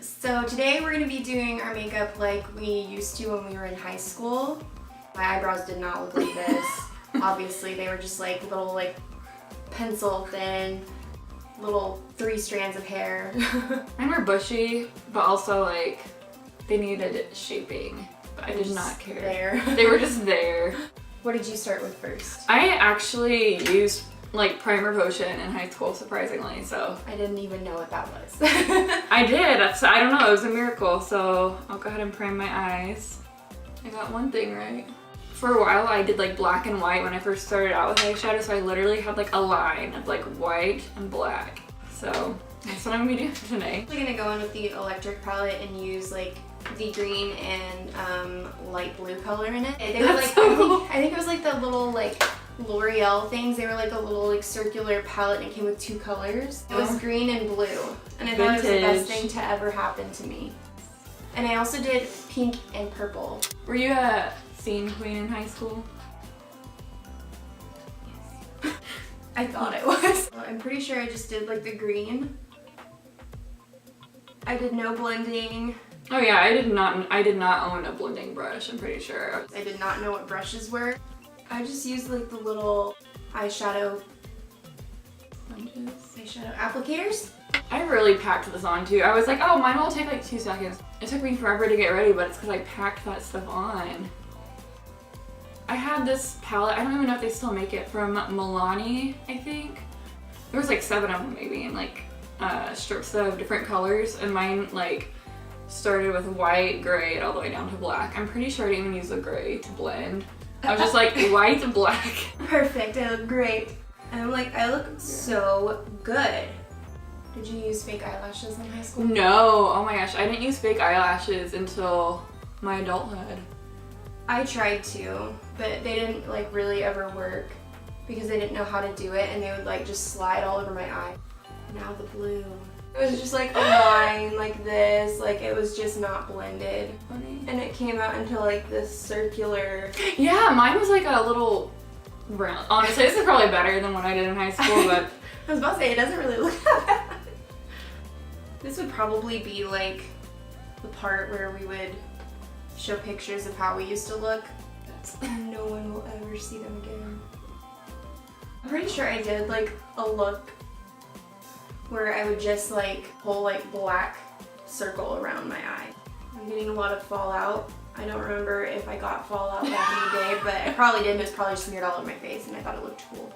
So today we're going to be doing our makeup like we used to when we were in high school. My eyebrows did not look like this. Obviously, they were just like little like pencil thin, little 3 strands of hair. Mine were bushy, but also like they needed shaping. But I did not care. There. They were just there. What did you start with first? I actually used like primer potion in high school, surprisingly, so. I didn't even know what that was. I did, I don't know, it was a miracle, so I'll go ahead and prime my eyes. I got one thing right. For a while I did like black and white when I first started out with eyeshadow, so I literally had like a line of like white and black. So that's what I'm gonna be doing today. I'm gonna go in with the electric palette and use like the green and light blue color in it. They were like, I think it was like the little like L'Oreal things. They were like a little like circular palette and it came with 2 colors. It was green and blue. And I thought it was the best thing to ever happen to me. And I also did pink and purple. Were you a scene queen in high school? Yes. I thought it was. I'm pretty sure I just did like the green. I did no blending. Oh yeah, I did not own a blending brush, I'm pretty sure. I did not know what brushes were. I just used like the little eyeshadow applicators. I really packed this on too. I was like, oh, mine will take like 2 seconds. It took me forever to get ready, but it's because I packed that stuff on. I had this palette, I don't even know if they still make it, from Milani, I think. There was like 7 of them maybe, and like strips of different colors, and mine like started with white, gray, all the way down to black. I'm pretty sure I didn't even use the gray to blend. I was just like white and black. Perfect, I look great. And I'm like, I look so good. Did you use fake eyelashes in high school? No, oh my gosh, I didn't use fake eyelashes until my adulthood. I tried to, but they didn't like really ever work because they didn't know how to do it and they would like just slide all over my eye. Now the blue. It was just like a line like this, like it was just not blended. Funny. And it came out into like this circular. Yeah, mine was like a little round. Honestly, this is probably better than what I did in high school, but. I was about to say, it doesn't really look that bad. This would probably be like the part where we would show pictures of how we used to look. No one will ever see them again. I'm pretty sure I did like a look where I would just like pull like black circle around my eye. I'm getting a lot of fallout. I don't remember if I got fallout back in the day, but I probably did. It was probably smeared all over my face and I thought it looked cool.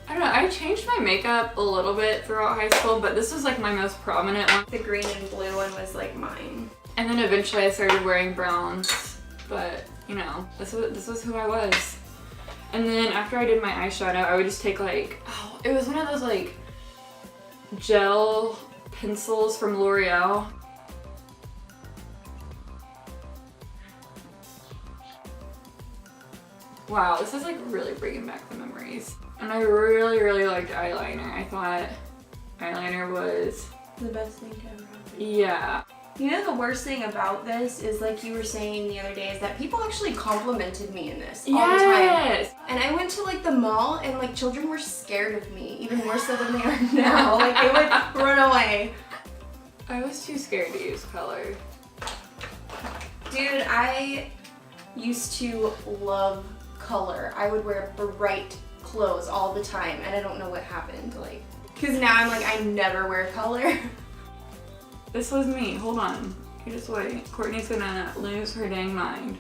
I don't know, I changed my makeup a little bit throughout high school, but this was like my most prominent one. The green and blue one was like mine. And then eventually I started wearing browns, but you know, this was who I was. And then after I did my eyeshadow, I would just take like, oh, it was one of those like gel pencils from L'Oreal. Wow, this is like really bringing back the memories. And I really, really liked eyeliner. I thought eyeliner was the best thing to ever happen. Yeah. You know the worst thing about this is like you were saying the other day is that people actually complimented me in this all the time. And I went to like the mall and like children were scared of me, even more so than they are now. Like they would run away. I was too scared to use color. Dude, I used to love color. I would wear bright clothes all the time and I don't know what happened. Like, because now I'm like, I never wear color. This was me. Hold on. You just wait. Courtney's gonna lose her dang mind.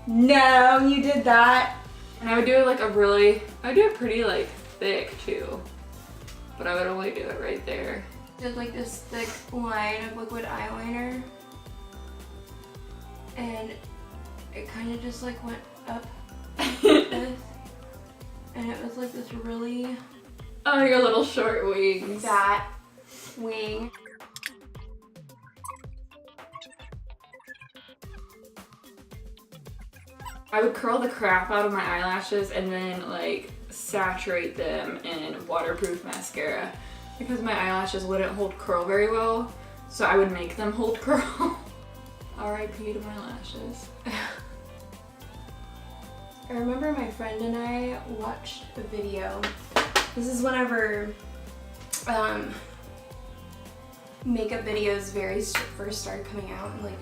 No, you did that. And I would do it like I would do it pretty like thick too. But I would only do it right there. Did like this thick line of liquid eyeliner. And it kind of just like went up like this. And it was like this really... Oh, your little short wings. That wing. I would curl the crap out of my eyelashes and then like saturate them in waterproof mascara because my eyelashes wouldn't hold curl very well, so I would make them hold curl. R.I.P. to my lashes. I remember my friend and I watched a video. This is whenever makeup videos first started coming out in like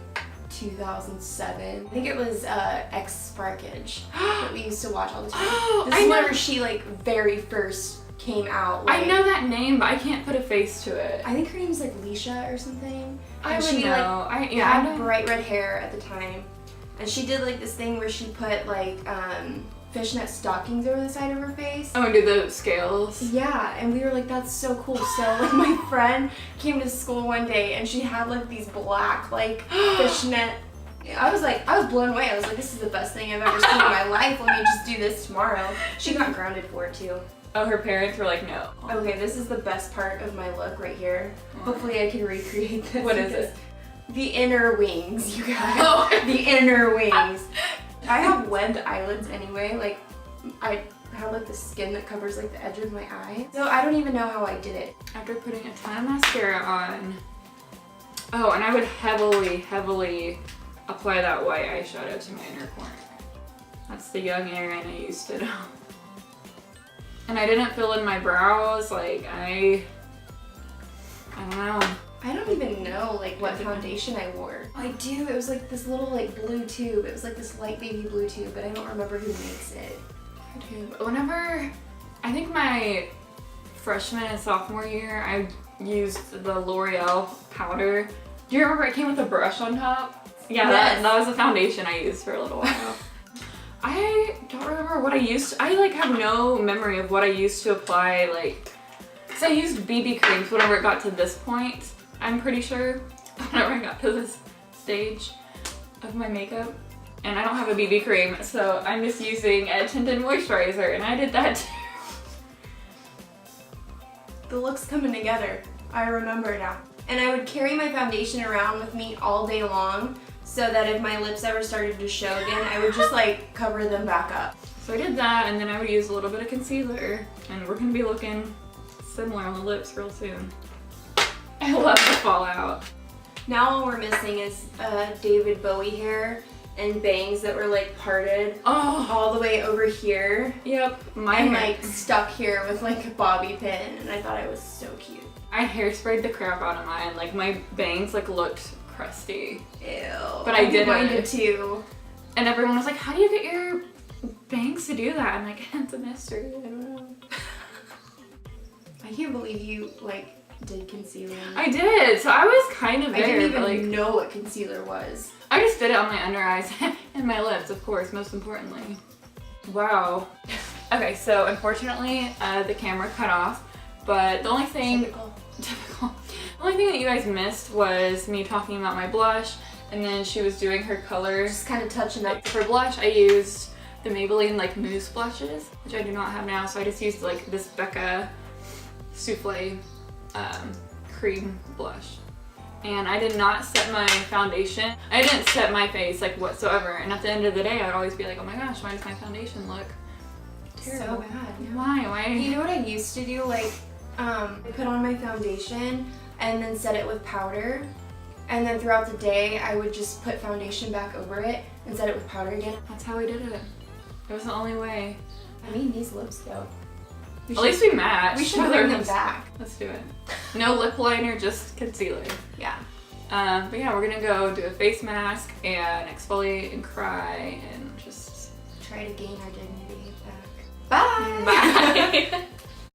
2007. I think it was X Sparkage that we used to watch all the time. This is whenever she like very first came out. Like, I know that name, but I can't put a face to it. I think her name's like Leisha or something. I and would she know. like had bright red hair at the time, and she did like this thing where she put like fishnet stockings over the side of her face. Oh, and do the scales. Yeah, and we were like, that's so cool. So like my friend came to school one day and she had like these black like fishnet. I was blown away. I was like, this is the best thing I've ever seen in my life. Let me just do this tomorrow. She got grounded for it too. Oh, her parents were like, no. Okay, this is the best part of my look right here. Hopefully I can recreate this. What is it? The inner wings, you guys. The inner wings. I have webbed eyelids anyway. Like, I have like the skin that covers like the edge of my eye. So I don't even know how I did it. After putting a ton of mascara on. Oh, and I would heavily apply that white eyeshadow to my inner corner. That's the young Erin I used to know. And I didn't fill in my brows, like I don't know. I don't even know like what foundation I wore. I do, it was like this little like blue tube. It was like this light baby blue tube, but I don't remember who makes it. Whenever, I think my freshman and sophomore year, I used the L'Oreal powder. Do you remember it came with a brush on top? Yeah, yes. that was the foundation I used for a little while. I don't remember what I used to, I like have no memory of what I used to apply, like, because I used BB creams whenever it got to this point, I'm pretty sure, whenever I got to this stage of my makeup. And I don't have a BB cream, so I'm just using a tinted moisturizer, and I did that too. The look's coming together. I remember now. And I would carry my foundation around with me all day long, so that if my lips ever started to show again, I would just like cover them back up. So I did that, and then I would use a little bit of concealer, and we're gonna be looking similar on the lips real soon. I love the fallout. Now all we're missing is David Bowie hair and bangs that were like parted all the way over here. Yep, and like stuck here with like a bobby pin, and I thought it was so cute. I hairsprayed the crap out of mine. Like my bangs like looked crusty. Ew. But I did Mine did too. And everyone was like, how do you get your bangs to do that? I'm like, it's a mystery, I don't know. I can't believe you like did concealer. I did, so I was kind of there. I didn't even like, know what concealer was. I just did it on my under eyes and my lips, of course, most importantly. Wow. Okay, so unfortunately, the camera cut off, but the only thing... Typical. The only thing that you guys missed was me talking about my blush, and then she was doing her color. Just kind of touching up. For blush, I used the Maybelline like mousse blushes, which I do not have now, so I just used like this Becca Souffle cream blush. And I did not set my foundation. I didn't set my face like whatsoever, and at the end of the day, I'd always be like, oh my gosh, why does my foundation look terrible? So bad. Yeah. Why? You know what I used to do? Like, I put on my foundation and then set it with powder, and then throughout the day I would just put foundation back over it and set it with powder again. That's how we did it. It was the only way. I mean, these lips though. At least we matched. We should bring them back. Let's do it. No lip liner, just concealer. Yeah. But yeah, we're gonna go do a face mask and exfoliate and cry and just try to gain our dignity back. Bye! Bye!